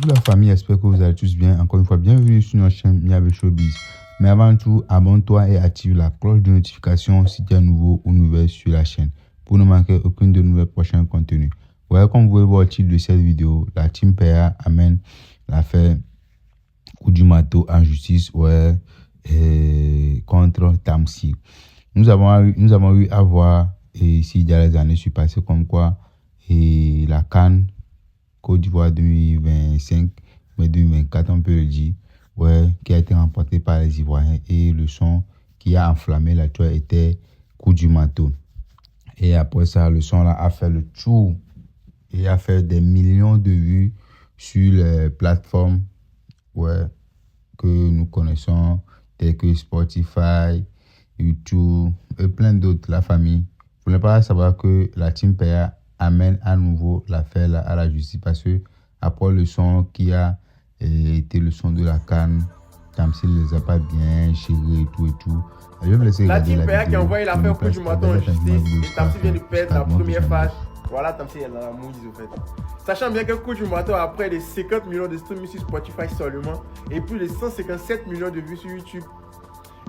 Bonjour la famille, j'espère que vous allez tous bien. Encore une fois, bienvenue sur notre chaîne Miabe Showbiz. Mais avant tout, abonne-toi et active la cloche de notification si tu es nouveau ou nouvelle sur la chaîne pour ne manquer aucune de nos prochains contenus. Voilà, comme vous pouvez voir au titre de cette vidéo, la team PA amène l'affaire coup du marteau en justice contre Tamsy. Nous avons eu à voir ici dans les années surpassées comme quoi la CAN Côte d'Ivoire 2025, mais 2024 on peut le dire, qui a été remporté par les Ivoiriens, et le son qui a enflammé la toile était coup du marteau. Et après ça, le son là a fait le tour et a fait des millions de vues sur les plateformes que nous connaissons, telles que Spotify, YouTube et plein d'autres, la famille. Vous n'êtes pas savoir que la team PA amène à nouveau l'affaire à la justice, parce que après le son qui a été le son de la CAN, Tamsy ne les a pas bien chérés et tout. Je vais vous laisser la regarder team la PA vidéo. qui a envoyé l'affaire coup du marteau en justice, et Tamsy vient de perdre la première phase. Voilà, Tamsy est dans la mouise au fait. Sachant bien que coup du marteau a près de 50 millions de streams sur Spotify seulement et plus de 157 millions de vues sur YouTube.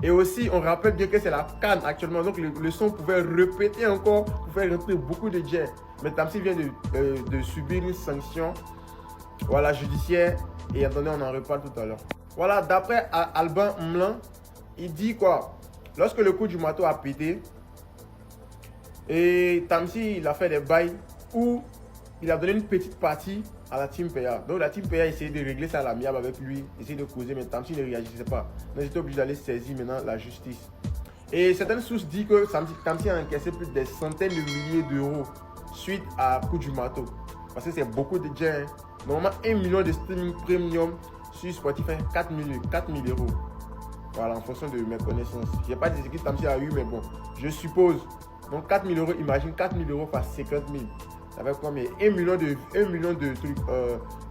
Et aussi, on rappelle bien que c'est la CAN actuellement, donc le son pouvait répéter encore pour faire rentrer beaucoup de jets. Mais Tamsy vient de subir une sanction, voilà, judiciaire, et attendez, on en reparle tout à l'heure. Voilà, d'après Alban Mlan, il dit quoi? Lorsque le coup du marteau a pété, et Tamsy il a fait des bails où il a donné une petite partie à la team PA. Donc la team PA a essayé de régler ça à l'amiable avec lui, essayé de causer, mais Tamsy ne réagissait pas. Donc j'étais obligé d'aller saisir maintenant la justice. Et certaines sources disent que Tamsy a encaissé plus de centaines de milliers d'euros suite à coup du marteau. Parce que c'est beaucoup de gens. Normalement, 1 million de streaming premium sur Spotify, 4 000 euros. Voilà, en fonction de mes connaissances. Je n'ai pas dit ce que Tamsy a eu, mais bon, je suppose. Donc 4 000 euros, imagine 4 000 euros par 50 000. Ça fait combien? 1 million de trucs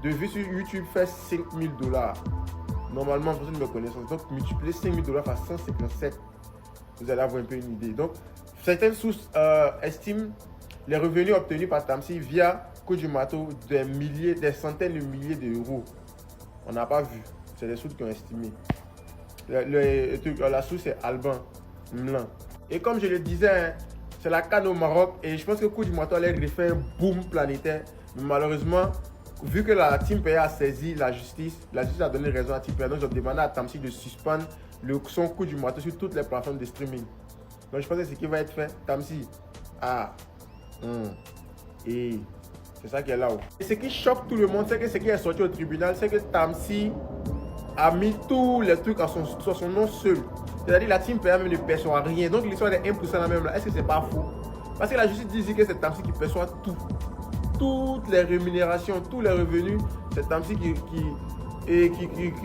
de vues sur YouTube fait 5 000 $. Normalement, en fonction de mes connaissances. Donc multiplier 5 000 $ par 157. Vous allez avoir un peu une idée. Donc, certaines sources estiment les revenus obtenus par Tamsy via coup du marteau des centaines de milliers d'euros. On n'a pas vu. C'est des sources qui ont estimé. La source est Alban Mlan. Et comme je le disais, hein, c'est la CAN au Maroc et je pense que coup du marteau allait refaire un boom planétaire. Mais malheureusement, vu que la team PA a saisi la justice a donné raison à team PA. Donc, ils ont demandé à Tamsy de suspendre son coup du marteau sur toutes les plateformes de streaming. Donc, je pense que ce qui va être fait, Tamsy. Et c'est ça qui est là-haut. Et ce qui choque tout le monde, c'est que ce qui est sorti au tribunal, c'est que Tamsy a mis tous les trucs sur son nom seul. C'est-à-dire la team PA ne perçoit rien. Donc l'histoire est 1% la même là. Est-ce que c'est pas faux? Parce que la justice dit que c'est Tamsy qui perçoit tout. Toutes les rémunérations, tous les revenus, c'est Tamsy qui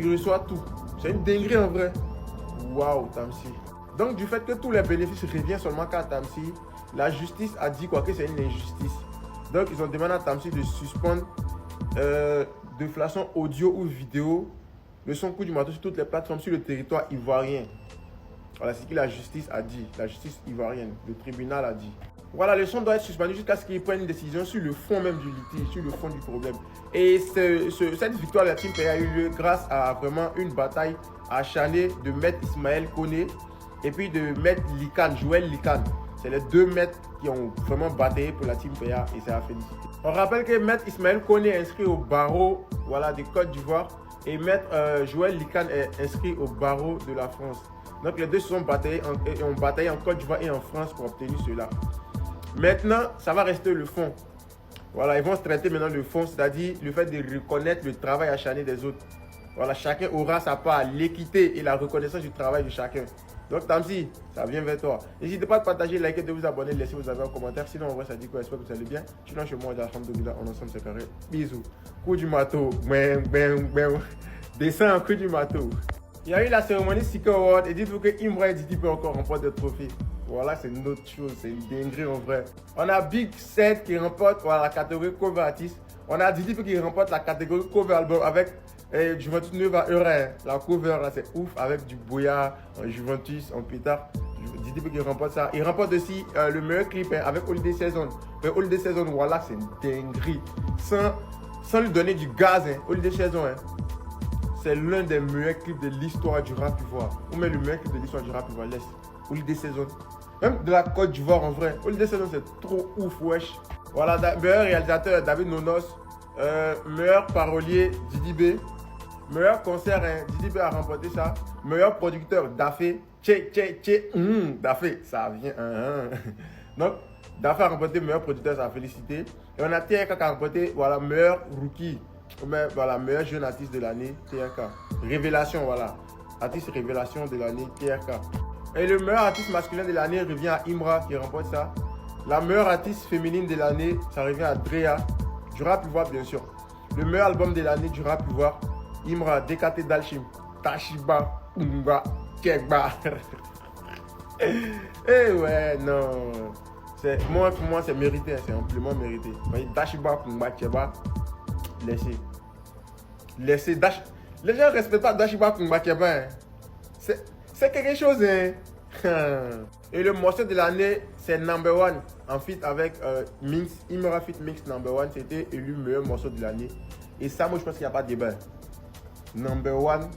reçoit tout. C'est une dinguerie en vrai. Waouh, Tamsy. Donc du fait que tous les bénéfices reviennent seulement qu'à Tamsy, la justice a dit quoi que c'est une injustice. Donc ils ont demandé à Tamsy de suspendre de façon audio ou vidéo le son coup du marteau sur toutes les plateformes sur le territoire ivoirien. Voilà ce que la justice a dit, la justice ivoirienne, le tribunal a dit. Voilà, le son doit être suspendu jusqu'à ce qu'ils prennent une décision sur le fond même du litige, sur le fond du problème. Et cette victoire de la team PA a eu lieu grâce à vraiment une bataille acharnée de Maître Ismaël Koné et puis de Maître Likan, Joël Likan. C'est les deux maîtres qui ont vraiment bataillé pour la team PA et c'est à féliciter. On rappelle que Maître Ismaël Koné est inscrit au barreau de Côte d'Ivoire et Maître Joël Likan est inscrit au barreau de la France. Donc les deux se sont bataillés en Côte d'Ivoire et en France pour obtenir cela. Maintenant, ça va rester le fond. Voilà, ils vont se traiter maintenant le fond, c'est-à-dire le fait de reconnaître le travail acharné des autres. Voilà, chacun aura sa part, l'équité et la reconnaissance du travail de chacun. Donc Tamsy, ça vient vers toi. N'hésitez pas à partager, liker, de vous abonner, laisser vos avis en commentaire. Sinon, on voit ça dit quoi, j'espère que vous allez bien. Sinon, chez moi, on ensemble, c'est carré. Bisous. Coup du marteau. Descends en coup du marteau. Il y a eu la cérémonie Sika Award et dites-vous que Imra et Didi peut encore remporter des trophées. Voilà, c'est une autre chose, c'est une dinguerie en vrai. On a Big Set qui remporte la catégorie cover artist. On a Didi qui remporte la catégorie cover album avec Juventus Nova Eurin. La cover là, c'est ouf avec du Boya, Juventus, en pétard. Didi qui remporte ça. Il remporte aussi le meilleur clip avec Holiday Season. Mais Holiday Season, voilà, c'est une dinguerie. sans lui donner du gaz, hein, Holiday Saison, hein, c'est l'un des meilleurs clips de l'histoire du rap ivoire. Ou même le meilleur clip de l'histoire du rap ivoire. Laisse. Holiday Saison. Même de la Côte d'Ivoire en vrai. Holiday Saison, c'est trop ouf, wesh. Voilà, meilleur réalisateur, David Nonos. Meilleur parolier, Didi B. Meilleur concert, hein, Didi B a remporté ça. Meilleur producteur, Dafé. Dafé, ça vient. Donc, Dafé a remporté meilleur producteur, ça a félicité. Et on a TRK qui a remporté, voilà, meilleur rookie. Mais, voilà, meilleur jeune artiste de l'année, TRK. Révélation, voilà. Artiste révélation de l'année, TRK. Et le meilleur artiste masculin de l'année revient à Imra qui remporte ça. La meilleure artiste féminine de l'année, ça revient à Drea. Du rap ivoire, bien sûr. Le meilleur album de l'année du rap ivoire, Imra, DKT Dalchim, Tashiba, Umba, Kekba. Eh ouais, non. Pour moi, c'est mérité, c'est amplement mérité. Dashiba, Umba, Kekba, laissez. Les gens ne respectent pas Dashiba, Umba, Kekba. Hein. C'est quelque chose, hein. Et le morceau de l'année, c'est Number One, en feat avec Minx, Imra feat Minx Number One, c'était élu meilleur morceau de l'année. Et ça, moi, je pense qu'il n'y a pas de débat. Number One,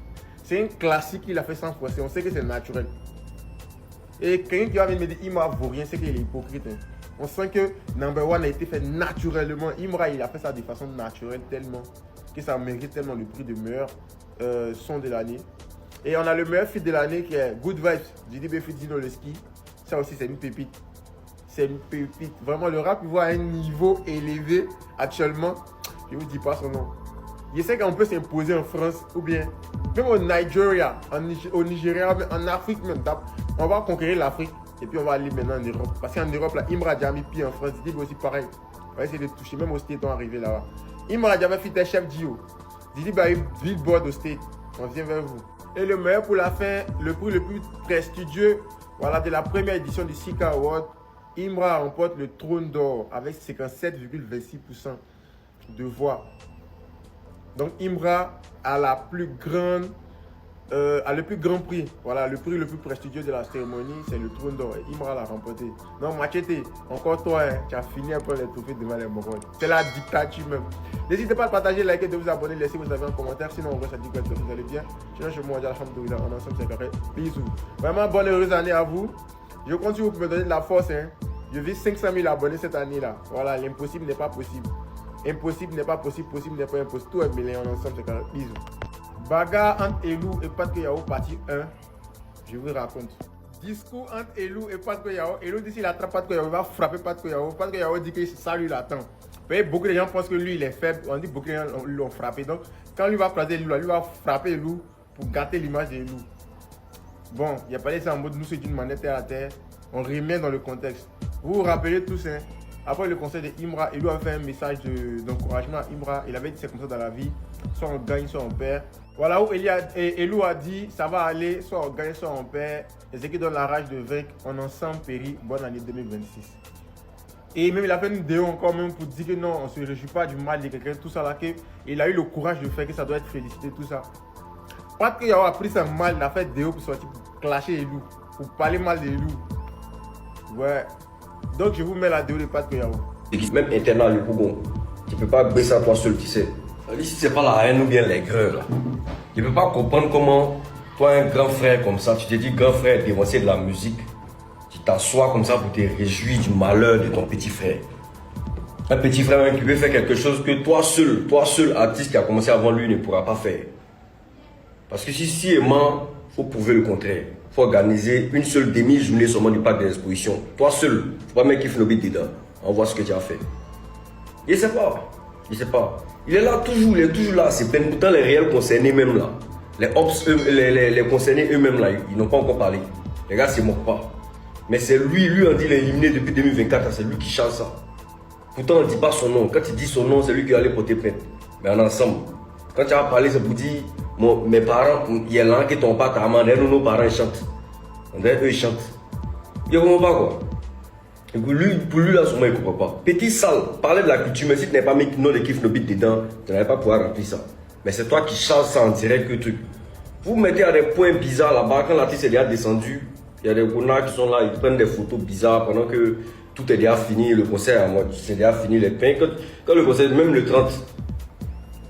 c'est un classique qu'il a fait sans forcer, on sait que c'est naturel. Et quelqu'un qui va venir me dire Imra vaut rien, c'est qu'il est hypocrite. Hein. On sent que Number One a été fait naturellement. Imra, il a fait ça de façon naturelle tellement que ça mérite tellement le prix de meilleur son de l'année. Et on a le meilleur feat de l'année qui est Good Vibes, Didi B feat Dino Le Ski. Ça aussi, c'est une pépite. C'est une pépite. Vraiment, le rap, il voit un niveau élevé actuellement. Je ne vous dis pas son nom. Je sais qu'on peut s'imposer en France ou bien même au Nigeria, au Nigeria, en Afrique même. On va conquérir l'Afrique et puis on va aller maintenant en Europe. Parce qu'en Europe, là, Imra a déjà mis pied en France. Didi B aussi pareil. On va essayer de toucher. Même au State, on va arriver là-bas. Imra a déjà fait Chef Dio. Didi B a eu Billboard au State. On vient vers vous. Et le meilleur pour la fin, le prix le plus prestigieux, voilà, de la première édition du Sika Award, Imra remporte le trône d'or avec 57,26% de voix. Donc Imra a la plus grande, le plus grand prix. Voilà, le prix le plus prestigieux de la cérémonie, c'est le trône d'or. Imra l'a remporté. Donc Machete, encore toi, hein, tu as fini un peu les trophées devant les Mogol. C'est la dictature même. N'hésitez pas à partager, liker, de vous abonner, laissez vos avis en commentaire. Sinon, on reste à dire que vous allez bien. Sinon, chez moi, alhamdoulilah, on est ensemble, c'est carré. Bisous. Vraiment, bonne heureuse année à vous. Je compte sur vous pour me donner de la force. Hein. Je vis 500 000 abonnés cette année-là. Voilà, l'impossible n'est pas possible. Impossible n'est pas possible, possible n'est pas impossible. Tout est mêlé, on est ensemble, c'est carré. Bisous. Bagarre entre Elou et Pat Yao, partie 1. Je vous raconte. Discours entre Elou et Pat Yao. Elou dit s'il attrape Pat Yao, il va frapper Pat Yao. Pat Yao dit que ça lui l'attend. Beaucoup de gens pensent que lui il est faible. On dit beaucoup de gens l'ont frappé. Donc quand lui va placer Elou, lui va frapper Elou pour gâter l'image de Elou. Bon, il a parlé ça en mode nous c'est une manette terre à terre. On remet dans le contexte. Vous vous rappelez tous, hein, après le concert de Imra, Elou a fait un message d'encouragement à Imra. Il avait dit c'est comme ça dans la vie. Soit on gagne, soit on perd. Voilà où Elou a dit ça va aller, soit on gagne, soit on perd. Et ce qui donne la rage de vaincre, on ensemble périt. Bonne année 2026. Et même il a fait une vidéo encore même pour dire que non, on ne se réjouit pas du mal de quelqu'un, tout ça là. Que il a eu le courage de faire que ça doit être félicité, tout ça. Pas qu'il a pris ça mal, il a fait une vidéo pour sortir, pour clasher Elou, pour parler mal de Elou. Ouais. Donc je vous mets la vidéo de Pat Yao. Même internat, le Bougon, tu ne peux pas baisser à toi seul, tu sais. Si c'est pas la haine ou bien l'aigreur là. Je ne peux pas comprendre comment toi un grand frère comme ça, tu te dis grand frère dévancé de la musique, tu t'assois comme ça pour te réjouir du malheur de ton petit frère. Un petit frère qui veut faire quelque chose que toi seul artiste qui a commencé avant lui ne pourra pas faire. Parce que si aimant, il faut prouver le contraire. Il faut organiser une seule demi-journée seulement du parc d'exposition. Toi seul, il ne faut pas mettre qui fait dedans. On voit ce que tu as fait. Je ne sais pas. Il est là toujours, là. C'est plein. Pourtant, les réels concernés même là. Les ops, les concernés eux-mêmes là, ils n'ont pas encore parlé. Les gars ne se moquent pas. Mais c'est lui on dit qu'il est éliminé depuis 2024, c'est lui qui chante ça. Pourtant, on ne dit pas son nom. Quand il dit son nom, c'est lui qui va aller porter plainte. Mais en ensemble. Quand tu as parlé, c'est pour dire, mes parents, il y a l'un qui tombe pas ta main, nos parents ils chantent. On dirait eux ils chantent. Il ne comprend pas quoi. Et pour lui là, sûrement il ne comprend pas. Petit sale, parler de la culture, mais si tu n'as pas mis non les kiffs, nos bits dedans, tu n'allais pas pouvoir remplir ça. Mais c'est toi qui chantes ça en direct que truc. Vous mettez à des points bizarres là-bas, quand l'artiste est déjà descendu, il y a des connards qui sont là, ils prennent des photos bizarres pendant que tout est déjà fini, le concert c'est déjà fini, les pains. Quand le concert, même le 30,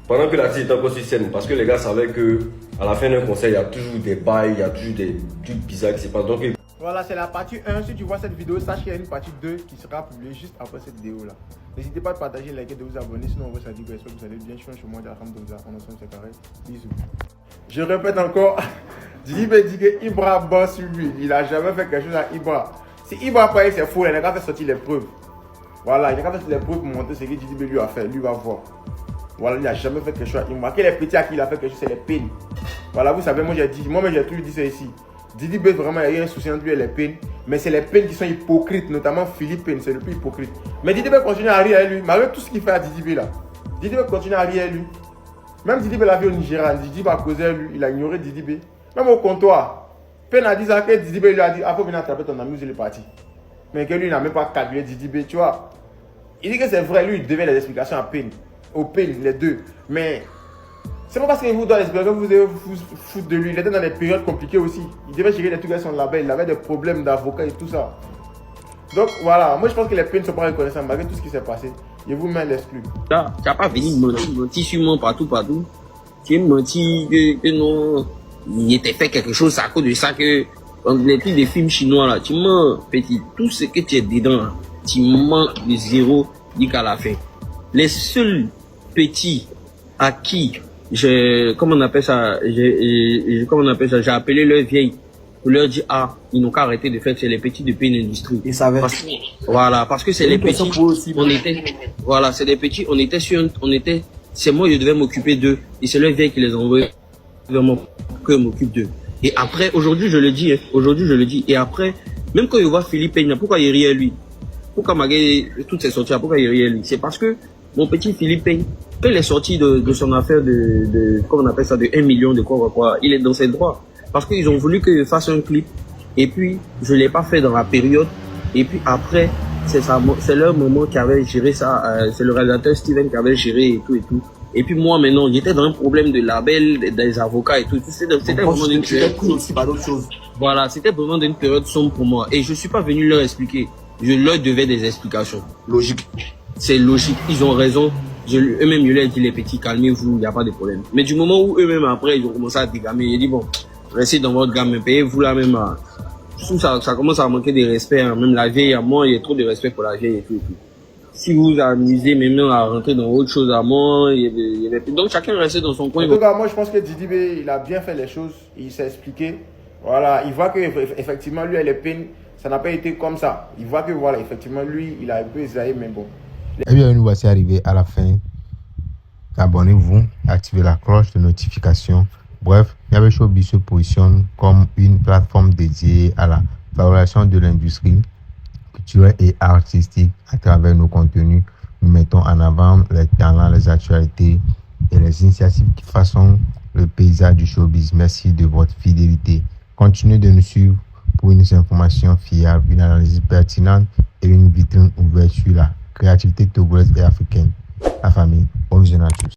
Pendant que l'artiste est encore sur scène, parce que les gars savaient que à la fin d'un concert, il y a toujours des bails, il y a toujours des trucs bizarres qui se passent. Donc, voilà, c'est la partie 1. Si tu vois cette vidéo, sache qu'il y a une partie 2 qui sera publiée juste après cette vidéo-là. N'hésitez pas à partager, liker, de vous abonner. Sinon, on va se dire que vous allez bien. Je suis un moi de la femme de vous. On ensemble, c'est carré. Bisous. Je répète encore. Didi B dit que Ibra bosse sur lui. Il n'a jamais fait quelque chose à Ibra. Si Ibra paye, c'est faux. Il n'a qu'à faire sortir les preuves. Voilà, il n'a qu'à faire sortir les preuves pour montrer ce que Didi B lui a fait. Lui va voir. Voilà, il n'a jamais fait quelque chose à Ibra. Quel est petit à qui il a fait quelque chose, c'est les peines. Voilà, vous savez, moi j'ai toujours dit ça ici. Didi B, vraiment, il y a un souci entre lui et les peines. Mais c'est les peines qui sont hypocrites, notamment Philippe Peine, c'est le plus hypocrite. Mais Didi B continue à rire à lui, malgré tout ce qu'il fait à Didi B là. Didi B continue à rire à lui. Même Didi B l'a vu au Nigeria, Didi B a causé à lui, il a ignoré Didi B. Même au comptoir, Peine a dit ça, que Didi B lui a dit, ah, faut venir attraper ton ami, il est parti. Mais que lui n'a même pas calculé Didi B, tu vois. Il dit que c'est vrai, lui, il devait les explications à Peine. Au Peine, les deux. Mais c'est pas parce qu'il vous donne l'explication que vous devez vous foutre de lui. Il était dans des périodes compliquées aussi. Il devait gérer des trucs avec son label. Il avait des problèmes d'avocat et tout ça. Donc voilà, moi je pense que les peines ne sont pas reconnaissables malgré tout ce qui s'est passé. Je vous mets l'exclu. Là, tu n'as pas venu mentir sur moi partout. Tu m'as menti que non, il était fait quelque chose à cause de ça que les trucs des films chinois là, tu mens petit, tout ce que tu es dedans là, tu mens de zéro jusqu'à la fin. Les seuls petits à qui j'ai appelé leur vieille pour leur dire ils n'ont qu'à arrêter de faire, c'est les petits de Peine Industrie. Ils savaient. Parce que c'est les petits. C'est des petits, c'est moi je devais m'occuper d'eux et c'est leur vieille qui les envoie vraiment que je m'occupe d'eux. Et après, aujourd'hui je le dis, et après, même quand je vois Philippe Peine, pourquoi il rit à lui? Pourquoi malgré toutes ces sorties, pourquoi il rit à lui? C'est parce que mon petit Philippe Peine, quand il est sorti de son affaire comment on appelle ça, de 1 million de quoi, il est dans ses droits. Parce qu'ils ont voulu que je fasse un clip, et puis je ne l'ai pas fait dans la période, et puis après, c'est leur moment qui avait géré ça, c'est le réalisateur Steven qui avait géré et tout. Et puis moi maintenant, j'étais dans un problème de label, des avocats et tout. C'était vraiment une période. Voilà, c'était vraiment une période sombre pour moi. Et je suis pas venu leur expliquer. Je leur devais des explications. Logique. C'est logique, ils ont raison. Eux-mêmes, je leur ai dit, les petits, calmez-vous, il n'y a pas de problème. Mais du moment où eux-mêmes, après, ils ont commencé à dégamer, j'ai dit, bon, restez dans votre gamme, payez-vous là même. Je trouve ça commence à manquer de respect. Hein. Même la vieille, à moi, il y a trop de respect pour la vieille et tout. Si vous vous amusez maintenant à rentrer dans autre chose à moi, donc chacun reste dans son coin. En tout cas, moi, je pense que Didi B, il a bien fait les choses, il s'est expliqué. Voilà, il voit que effectivement lui, les peines, ça n'a pas été comme ça. Il voit que, voilà, effectivement, lui, il a un peu essayé, mais bon. Eh bien, nous voici arrivés à la fin. Abonnez-vous, activez la cloche de notification. Bref, Yabé Showbiz se positionne comme une plateforme dédiée à la valorisation de l'industrie culturelle et artistique. À travers nos contenus, nous mettons en avant les talents, les actualités et les initiatives qui façonnent le paysage du showbiz. Merci de votre fidélité. Continuez de nous suivre pour une information fiable, une analyse pertinente et une vitrine ouverte sur la créativité togolaise et africaine. La famille, bonne journée à tous.